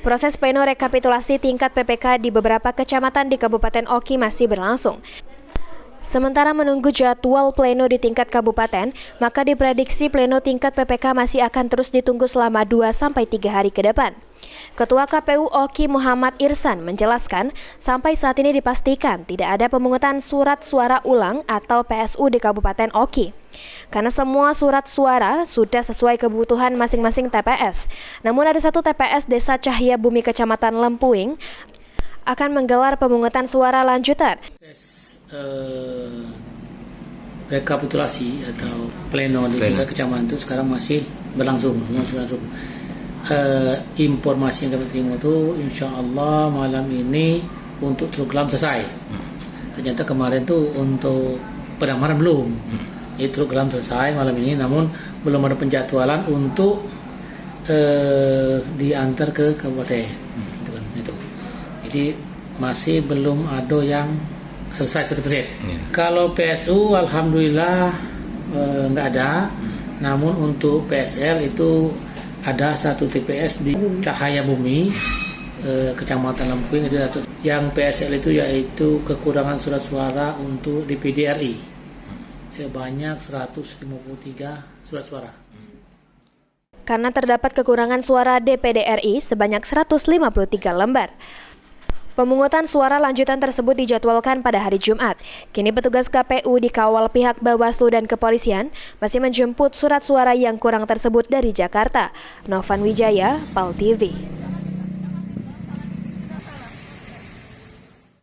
Proses pleno rekapitulasi tingkat PPK di beberapa kecamatan di Kabupaten Oki masih berlangsung. Sementara menunggu jadwal pleno di tingkat kabupaten, maka diprediksi pleno tingkat PPK masih akan terus ditunggu selama 2-3 hari ke depan. Ketua KPU Oki Muhammad Irsan menjelaskan, sampai saat ini dipastikan tidak ada pemungutan surat suara ulang atau PSU di Kabupaten Oki. Karena semua surat suara sudah sesuai kebutuhan masing-masing TPS. Namun ada satu TPS Desa Cahya Bumi Kecamatan Lempuing akan menggelar pemungutan suara lanjutan. Rekapitulasi atau pleno di tingkat kecamatan itu sekarang masih berlangsung. Informasi yang kami terima itu insya Allah malam ini untuk Truklam selesai. Ternyata kemarin tuh untuk pendaftaran belum. Truklam selesai malam ini, namun belum ada penjadwalan untuk diantar ke kabupaten. Itu. Jadi masih belum ada yang selesai 100%. Kalau PSU alhamdulillah nggak ada, namun untuk PSL itu ada satu TPS di Cahaya Bumi, Kecamatan Lempuing. Yang PSL itu yaitu kekurangan surat suara untuk DPD RI sebanyak 153 surat suara. Karena terdapat kekurangan suara DPD RI sebanyak 153 lembar. Pemungutan suara lanjutan tersebut dijadwalkan pada hari Jumat. Kini petugas KPU dikawal pihak Bawaslu dan kepolisian masih menjemput surat suara yang kurang tersebut dari Jakarta. Novan Wijaya, PAL TV.